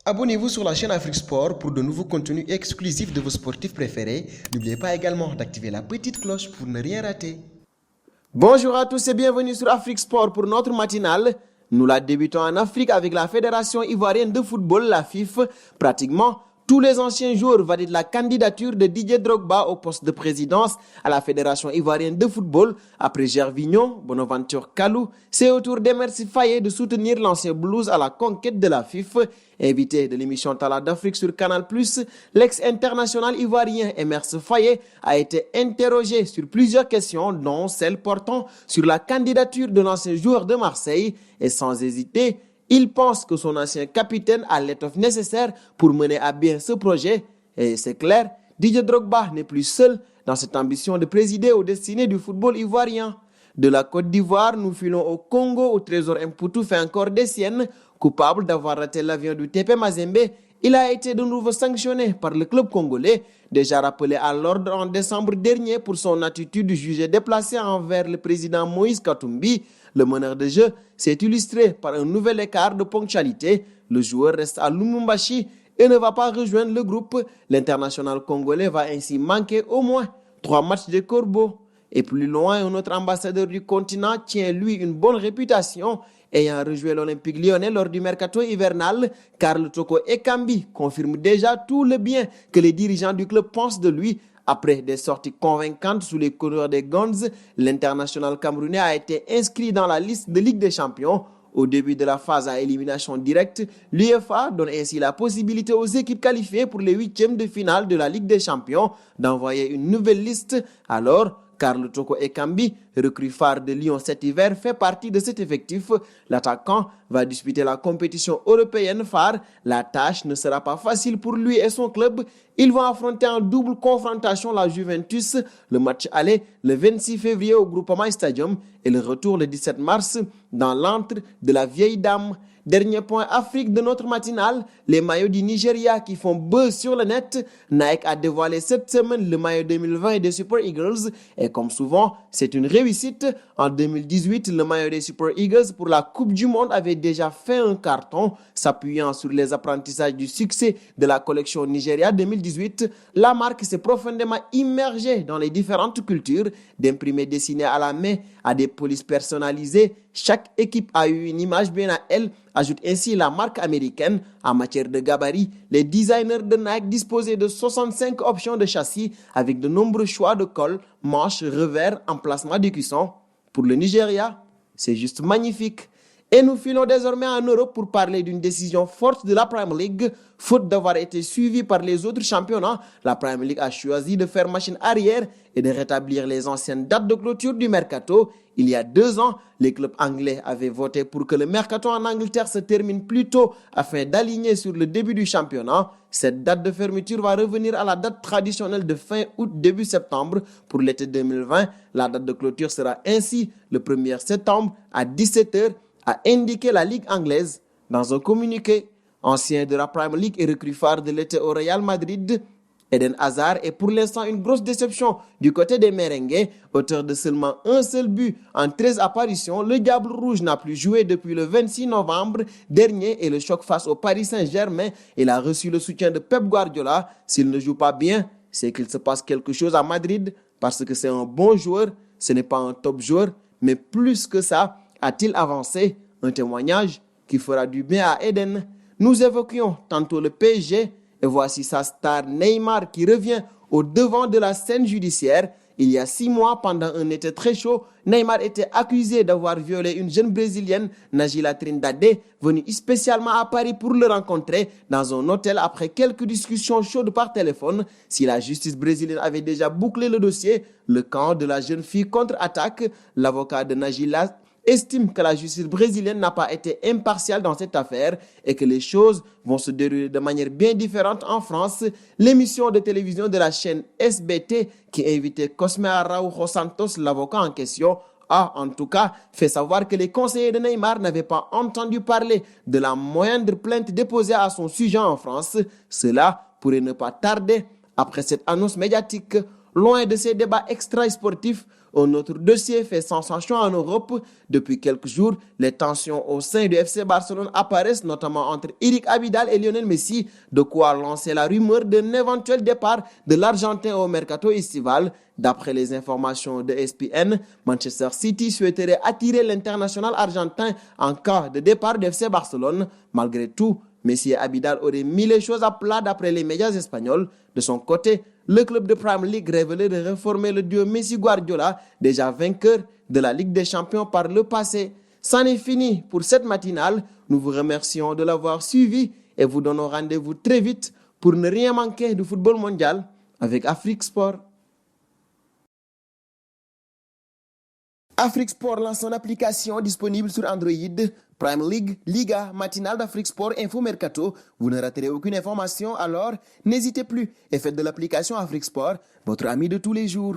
Abonnez-vous sur la chaîne Afrique Sport pour de nouveaux contenus exclusifs de vos sportifs préférés. N'oubliez pas également d'activer la petite cloche pour ne rien rater. Bonjour à tous et bienvenue sur Afrique Sport pour notre matinale. Nous la débutons en Afrique avec la Fédération ivoirienne de football, la FIF. Pratiquement tous les anciens joueurs valident la candidature de Didier Drogba au poste de présidence à la Fédération ivoirienne de football. Après Gervinho, Bonaventure Kalou, c'est au tour d'Emerse Faé de soutenir l'ancien Blues à la conquête de la FIF. Invité de l'émission Talent d'Afrique sur Canal+, l'ex-international ivoirien Emerse Faé a été interrogé sur plusieurs questions, dont celle portant sur la candidature de l'ancien joueur de Marseille. Et sans hésiter, il pense que son ancien capitaine a l'étoffe nécessaire pour mener à bien ce projet. Et c'est clair, Didier Drogba n'est plus seul dans cette ambition de présider aux destinées du football ivoirien. De la Côte d'Ivoire, nous filons au Congo où Trésor Mputu fait encore des siennes. Coupable d'avoir raté l'avion du TP Mazembe, il a été de nouveau sanctionné par le club congolais, déjà rappelé à l'ordre en décembre dernier pour son attitude jugée déplacée envers le président Moïse Katumbi. Le meneur de jeu s'est illustré par un nouvel écart de ponctualité. Le joueur reste à Lumumbashi et ne va pas rejoindre le groupe. L'international congolais va ainsi manquer au moins 3 matchs de Corbeau. Et plus loin, un autre ambassadeur du continent tient lui une bonne réputation. Ayant rejoué l'Olympique lyonnais lors du mercato hivernal, Karl Toko Ekambi confirme déjà tout le bien que les dirigeants du club pensent de lui. Après des sorties convaincantes sous les couleurs des Guns, l'international camerounais a été inscrit dans la liste de Ligue des Champions. Au début de la phase à élimination directe, l'UEFA donne ainsi la possibilité aux équipes qualifiées pour les huitièmes de finale de la Ligue des Champions d'envoyer une nouvelle liste. Alors, Karl Toko Ekambi, recrue phare de Lyon cet hiver, fait partie de cet effectif. L'attaquant va disputer la compétition européenne phare. La tâche ne sera pas facile pour lui et son club. Ils vont affronter en double confrontation la Juventus, le match aller le 26 février au Groupama Stadium et le retour le 17 mars dans l'antre de la Vieille Dame. Dernier point Afrique de notre matinale, les maillots du Nigeria qui font buzz sur le net. Nike a dévoilé cette semaine le maillot 2020 des Super Eagles et comme souvent, c'est une réussite. En 2018, le maillot des Super Eagles pour la Coupe du Monde avait déjà fait un carton. S'appuyant sur les apprentissages du succès de la collection Nigeria 2018, la marque s'est profondément immergée dans les différentes cultures, d'imprimés dessinés à la main à des polices personnalisées. Chaque équipe a eu une image bien à elle, ajoute ainsi la marque américaine. En matière de gabarit, les designers de Nike disposaient de 65 options de châssis avec de nombreux choix de cols, manches, revers, emplacement de cuisson. Pour le Nigeria, c'est juste magnifique. Et nous filons désormais en Europe pour parler d'une décision forte de la Premier League. Faute d'avoir été suivie par les autres championnats, la Premier League a choisi de faire machine arrière et de rétablir les anciennes dates de clôture du mercato. Il y a 2 ans, les clubs anglais avaient voté pour que le mercato en Angleterre se termine plus tôt afin d'aligner sur le début du championnat. Cette date de fermeture va revenir à la date traditionnelle de fin août, début septembre. Pour l'été 2020, la date de clôture sera ainsi le 1er septembre à 17h. A indiqué la Ligue anglaise dans un communiqué. Ancien de la Premier League et recrue phare de l'été au Real Madrid, Eden Hazard est pour l'instant une grosse déception du côté des merengues. Auteur de seulement un seul but en 13 apparitions, le Diable Rouge n'a plus joué depuis le 26 novembre dernier et le choc face au Paris Saint-Germain. Il a reçu le soutien de Pep Guardiola. S'il ne joue pas bien, c'est qu'il se passe quelque chose à Madrid parce que c'est un bon joueur, ce n'est pas un top joueur, mais plus que ça, a-t-il avancé, un témoignage qui fera du bien à Eden. Nous évoquions tantôt le PSG et voici sa star Neymar qui revient au devant de la scène judiciaire. Il y a 6 mois, pendant un été très chaud, Neymar était accusé d'avoir violé une jeune brésilienne, Najila Trindade, venue spécialement à Paris pour le rencontrer dans un hôtel après quelques discussions chaudes par téléphone. Si la justice brésilienne avait déjà bouclé le dossier, le camp de la jeune fille contre-attaque. L'avocat de Najila estime que la justice brésilienne n'a pas été impartiale dans cette affaire et que les choses vont se dérouler de manière bien différente en France. L'émission de télévision de la chaîne SBT qui invitait Cosme Araujo Santos, l'avocat en question, a en tout cas fait savoir que les conseillers de Neymar n'avaient pas entendu parler de la moindre plainte déposée à son sujet en France. Cela pourrait ne pas tarder après cette annonce médiatique. Loin de ces débats extra-sportifs, un autre dossier fait sensation en Europe. Depuis quelques jours, les tensions au sein du FC Barcelone apparaissent, notamment entre Eric Abidal et Lionel Messi, de quoi lancer la rumeur d'un éventuel départ de l'Argentin au mercato estival. D'après les informations de ESPN, Manchester City souhaiterait attirer l'international argentin en cas de départ du FC Barcelone. Malgré tout, Messi et Abidal auraient mis les choses à plat d'après les médias espagnols. De son côté, le club de Premier League révélait de reformer le duo Messi-Guardiola, déjà vainqueur de la Ligue des Champions par le passé. C'en est fini pour cette matinale. Nous vous remercions de l'avoir suivi et vous donnons rendez-vous très vite pour ne rien manquer du football mondial avec Afrique Sport. Afrique Sport lance son application disponible sur Android. Prime League, Liga, Matinale d'Afrique Sport, Info Mercato. Vous ne raterez aucune information, alors n'hésitez plus et faites de l'application Afrique Sport votre ami de tous les jours.